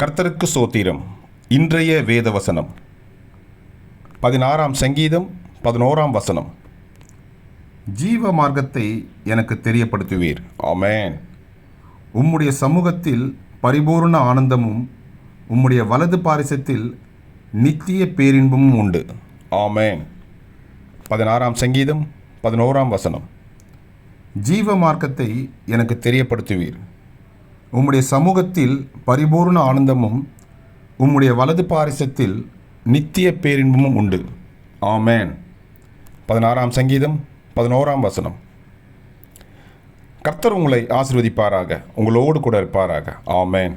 கர்த்தருக்கு சோத்திரம். இன்றைய வேத வசனம் 16 சங்கீதம் 11 வசனம். ஜீவ மார்க்கத்தை எனக்கு தெரியப்படுத்துவீர். ஆமென். உம்முடைய சமூகத்தில் பரிபூர்ண ஆனந்தமும் உம்முடைய வலது பாரிசத்தில் நித்திய பேரின்பமும் உண்டு. ஆமென். 16 சங்கீதம் 11 வசனம். ஜீவ மார்க்கத்தை எனக்கு தெரியப்படுத்துவீர். உம்முடைய சமூகத்தில் பரிபூர்ண ஆனந்தமும் உம்முடைய வலது பாரிசத்தில் நித்திய பேரின்பமும் உண்டு. ஆமென். 16 சங்கீதம் 11 வசனம். கர்த்தர் உங்களை ஆசீர்வதிப்பாராக, உங்களோடு கூட இருப்பாராக. ஆமென்.